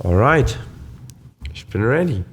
Alright, ich bin ready.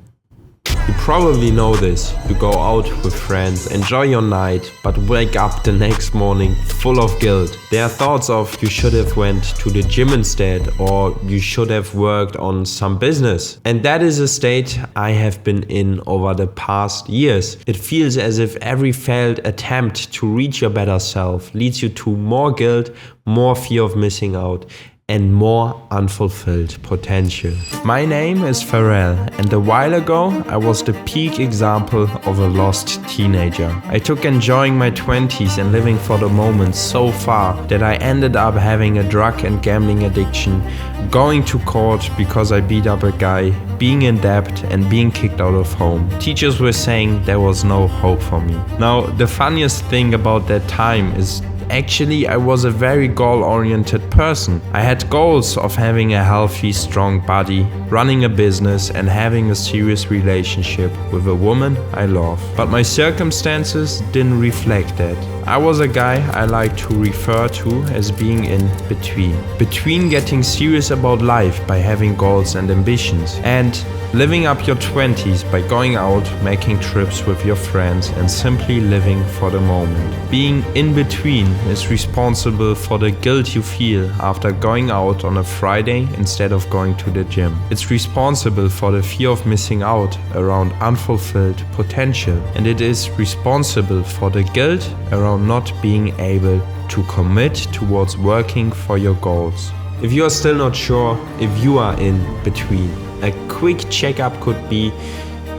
You probably know this. You go out with friends, enjoy your night, but wake up the next morning full of guilt. There are thoughts of you should have went to the gym instead, or you should have worked on some business. And that is a state I have been in over the past years. It feels as if every failed attempt to reach your better self leads you to more guilt, more fear of missing out, and more unfulfilled potential. My name is Pharrell, and a while ago I was the peak example of a lost teenager. I took enjoying my 20s and living for the moment so far that I ended up having a drug and gambling addiction, going to court because I beat up a guy, being in debt and being kicked out of home. Teachers were saying there was no hope for me. Now, the funniest thing about that time is actually, I was a very goal-oriented person. I had goals of having a healthy, strong body, running a business, and having a serious relationship with a woman I love. But my circumstances didn't reflect that. I was a guy I like to refer to as being in between. Between getting serious about life by having goals and ambitions, and living up your 20s by going out, making trips with your friends, and simply living for the moment. Being in between is responsible for the guilt you feel after going out on a Friday instead of going to the gym. It's responsible for the fear of missing out around unfulfilled potential. And it is responsible for the guilt around not being able to commit towards working for your goals. If you are still not sure if you are in between, a quick checkup could be: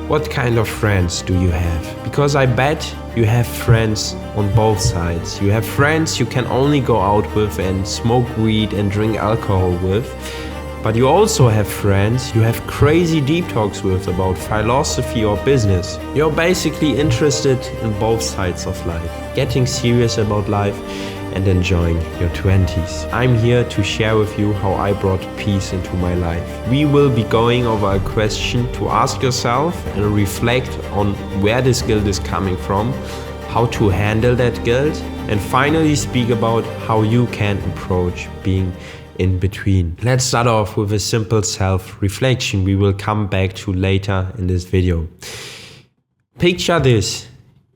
what kind of friends do you have? Because I bet you have friends on both sides. You have friends you can only go out with and smoke weed and drink alcohol with. But you also have friends you have crazy deep talks with about philosophy or business. You're basically interested in both sides of life, getting serious about life and enjoying your 20s. I'm here to share with you how I brought peace into my life. We will be going over a question to ask yourself and reflect on where this guilt is coming from, how to handle that guilt, and finally speak about how you can approach being in between. Let's start off with a simple self-reflection we will come back to later in this video. Picture this: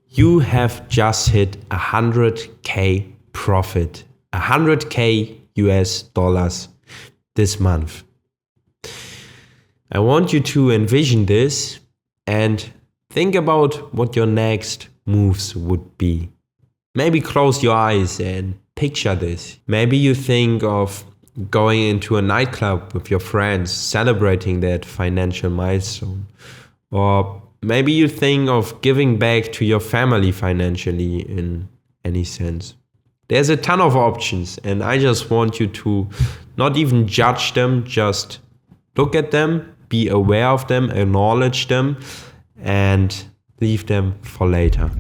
you have just hit 100K profit, 100K US dollars this month. I want you to envision this and think about what your next moves would be. Maybe close your eyes and picture this. Maybe you think of going into a nightclub with your friends, celebrating that financial milestone. Or maybe you think of giving back to your family financially in any sense. There's a ton of options, and I just want you to not even judge them, just look at them, be aware of them, acknowledge them, and leave them for later.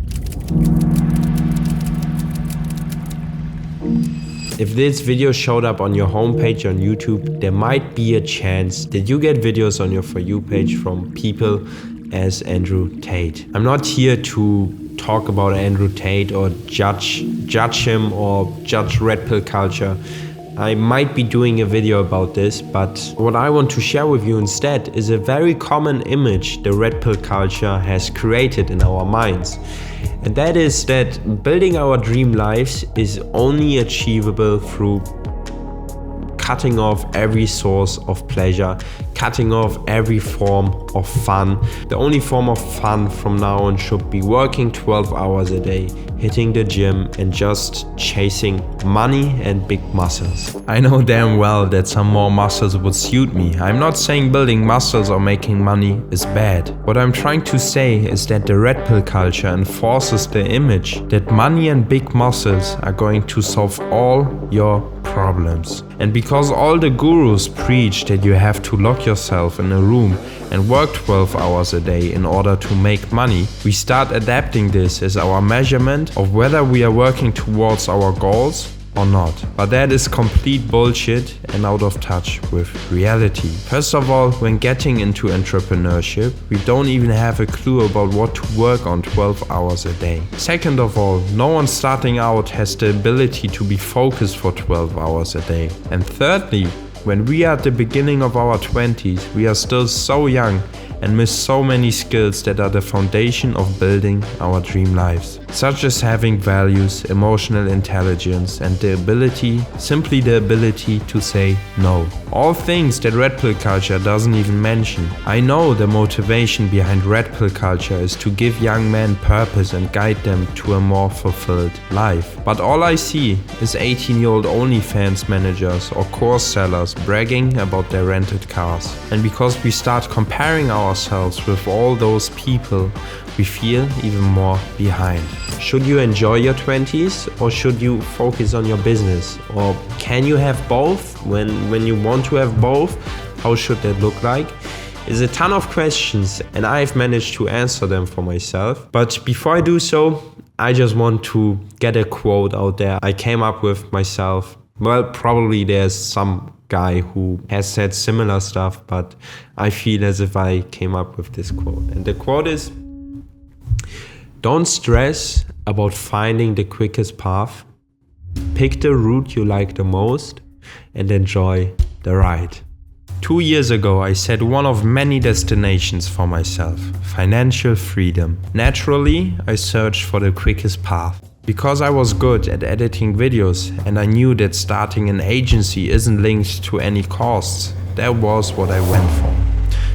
If this video showed up on your homepage on YouTube, there might be a chance that you get videos on your For You page from people as Andrew Tate. I'm not here to talk about Andrew Tate or judge him or judge red pill culture. I might be doing a video about this, but what I want to share with you instead is a very common image the red pill culture has created in our minds. And that is that building our dream lives is only achievable through cutting off every source of pleasure, cutting off every form of fun. The only form of fun from now on should be working 12 hours a day, hitting the gym, and just chasing money and big muscles. I know damn well that some more muscles would suit me. I'm not saying building muscles or making money is bad. What I'm trying to say is that the red pill culture enforces the image that money and big muscles are going to solve all your problems. And because all the gurus preach that you have to lock yourself in a room and work 12 hours a day in order to make money, we start adapting this as our measurement of whether we are working towards our goals or not. But that is complete bullshit and out of touch with reality. First of all, when getting into entrepreneurship, we don't even have a clue about what to work on 12 hours a day. Second of all, no one starting out has the ability to be focused for 12 hours a day. And thirdly, when we are at the beginning of our 20s, we are still so young and miss so many skills that are the foundation of building our dream lives, such as having values, emotional intelligence, and simply the ability to say no. All things that red pill culture doesn't even mention. I know the motivation behind red pill culture is to give young men purpose and guide them to a more fulfilled life. But all I see is 18-year-old OnlyFans managers or course sellers bragging about their rented cars. And because we start comparing ourselves with all those people, we feel even more behind. Should you enjoy your 20s or should you focus on your business? Or can you have both? When you want to have both, how should that look like? There's a ton of questions and I've managed to answer them for myself. But before I do so, I just want to get a quote out there I came up with myself. Well, probably there's some guy who has said similar stuff, but I feel as if I came up with this quote. And the quote is, "Don't stress about finding the quickest path. Pick the route you like the most and enjoy the ride." 2 years ago, I set one of many destinations for myself: financial freedom. Naturally, I searched for the quickest path. Because I was good at editing videos and I knew that starting an agency isn't linked to any costs, that was what I went for.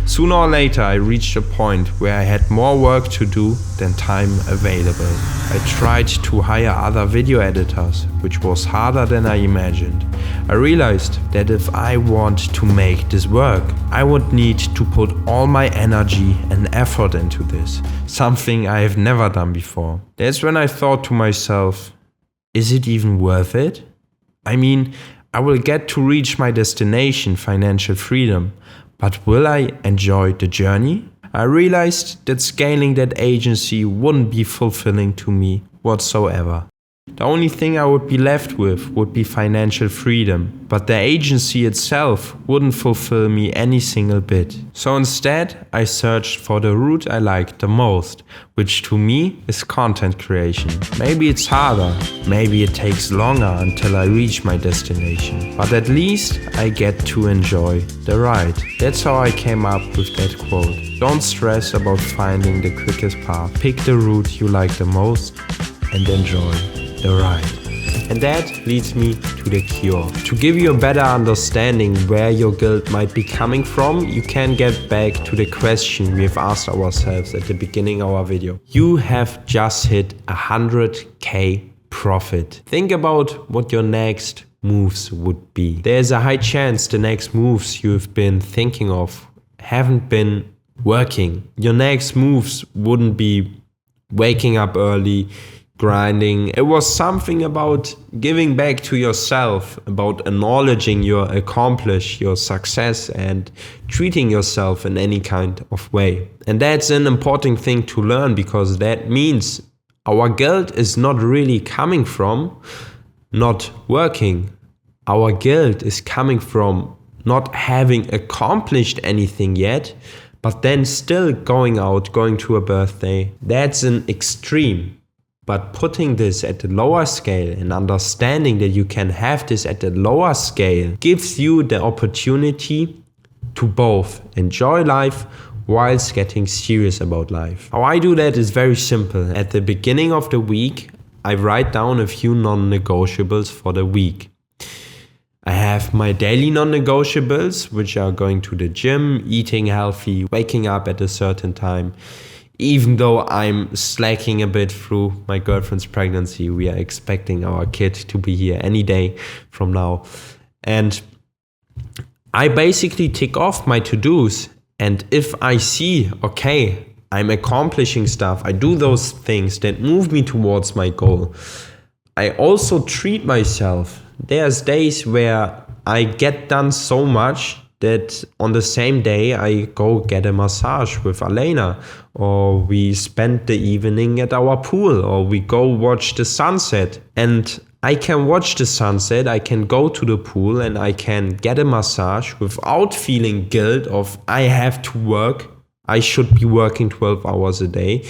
Sooner or later, I reached a point where I had more work to do than time available. I tried to hire other video editors, which was harder than I imagined. I realized that if I want to make this work, I would need to put all my energy and effort into this, something I have never done before. That's when I thought to myself, is it even worth it? I mean, I will get to reach my destination, financial freedom, but will I enjoy the journey? I realized that scaling that agency wouldn't be fulfilling to me whatsoever. The only thing I would be left with would be financial freedom, but the agency itself wouldn't fulfill me any single bit. So instead, I searched for the route I liked the most, which to me is content creation. Maybe it's harder, maybe it takes longer until I reach my destination, but at least I get to enjoy the ride. That's how I came up with that quote. Don't stress about finding the quickest path. Pick the route you like the most and enjoy the ride. And that leads me to the cure. To give you a better understanding where your guilt might be coming from, you can get back to the question we have asked ourselves at the beginning of our video. You have just hit 100k profit. Think about what your next moves would be. There's a high chance the next moves you've been thinking of haven't been working. Your next moves wouldn't be waking up early, grinding. It was something about giving back to yourself, about acknowledging your accomplishment, your success, and treating yourself in any kind of way. And that's an important thing to learn, because that means our guilt is not really coming from not working. Our guilt is coming from not having accomplished anything yet, but then still going to a birthday. That's an extreme. But putting this at the lower scale and understanding that you can have this at the lower scale gives you the opportunity to both enjoy life whilst getting serious about life. How I do that is very simple. At the beginning of the week, I write down a few non-negotiables for the week. I have my daily non-negotiables, which are going to the gym, eating healthy, waking up at a certain time. Even though I'm slacking a bit through my girlfriend's pregnancy, we are expecting our kid to be here any day from now. And I basically tick off my to-dos. And if I see, okay, I'm accomplishing stuff, I do those things that move me towards my goal, I also treat myself. There's days where I get done so much that on the same day I go get a massage with Alena, or we spend the evening at our pool, or we go watch the sunset. And I can watch the sunset, I can go to the pool, and I can get a massage without feeling guilt of I have to work, I should be working 12 hours a day,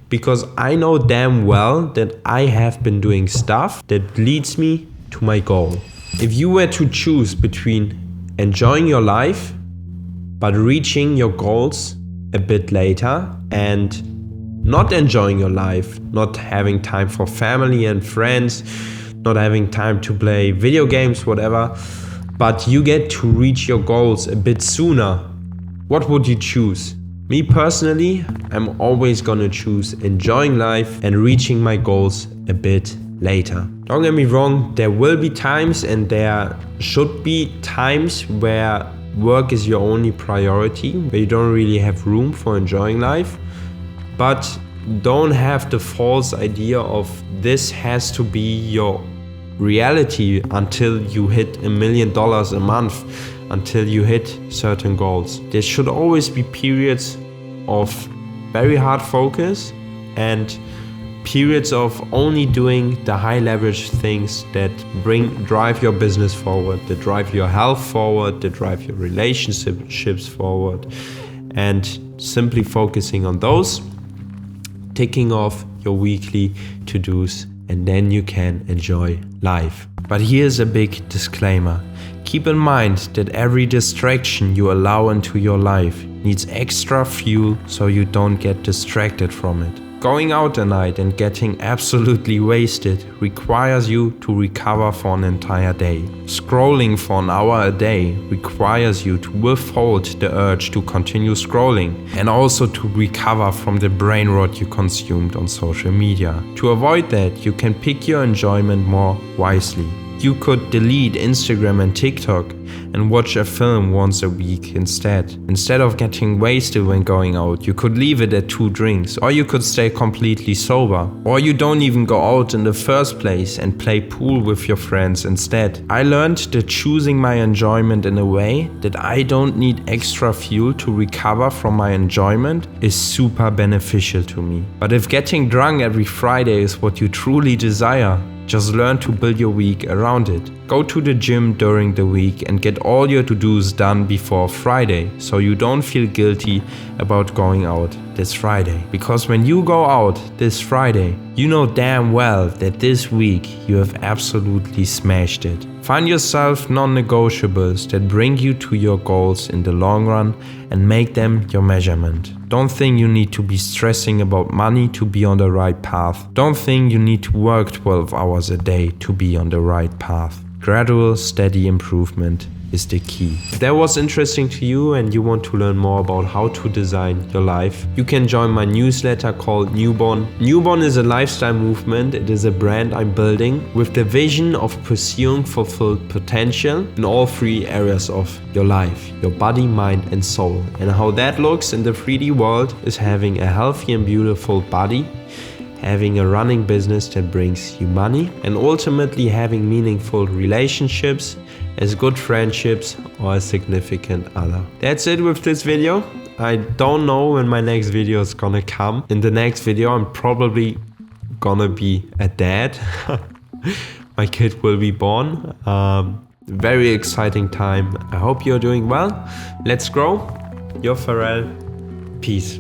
because I know damn well that I have been doing stuff that leads me to my goal. If you were to choose between enjoying your life, but reaching your goals a bit later, and not enjoying your life, not having time for family and friends, not having time to play video games, whatever, but you get to reach your goals a bit sooner. What would you choose? Me personally, I'm always gonna choose enjoying life and reaching my goals a bit later. Don't get me wrong, there will be times and there should be times where work is your only priority, where you don't really have room for enjoying life. But don't have the false idea of this has to be your reality until you hit $1 million a month, until you hit certain goals. There should always be periods of very hard focus and periods of only doing the high leverage things that drive your business forward, that drive your health forward, that drive your relationships forward, and simply focusing on those, ticking off your weekly to-dos, and then you can enjoy life. But here's a big disclaimer. Keep in mind that every distraction you allow into your life needs extra fuel so you don't get distracted from it. Going out at night and getting absolutely wasted requires you to recover for an entire day. Scrolling for an hour a day requires you to withhold the urge to continue scrolling and also to recover from the brain rot you consumed on social media. To avoid that, you can pick your enjoyment more wisely. You could delete Instagram and TikTok and watch a film once a week instead. Instead of getting wasted when going out, you could leave it at 2 drinks, or you could stay completely sober, or you don't even go out in the first place and play pool with your friends instead. I learned that choosing my enjoyment in a way that I don't need extra fuel to recover from my enjoyment is super beneficial to me. But if getting drunk every Friday is what you truly desire, just learn to build your week around it. Go to the gym during the week and get all your to-dos done before Friday, so you don't feel guilty about going out this Friday. Because when you go out this Friday, you know damn well that this week you have absolutely smashed it. Find yourself non-negotiables that bring you to your goals in the long run and make them your measurement. Don't think you need to be stressing about money to be on the right path. Don't think you need to work 12 hours a day to be on the right path. Gradual, steady improvement is the key. If that was interesting to you and you want to learn more about how to design your life, you can join my newsletter called Newborn. Newborn is a lifestyle movement. It is a brand I'm building with the vision of pursuing fulfilled potential in all 3 areas of your life, your body, mind, and soul. And how that looks in the 3D world is having a healthy and beautiful body, having a running business that brings you money, and ultimately having meaningful relationships as good friendships or a significant other. That's it with this video. I don't know when my next video is gonna come. In the next video, I'm probably gonna be a dad. My kid will be born. Very exciting time. I hope you're doing well. Let's grow. Your Pharrell. Peace.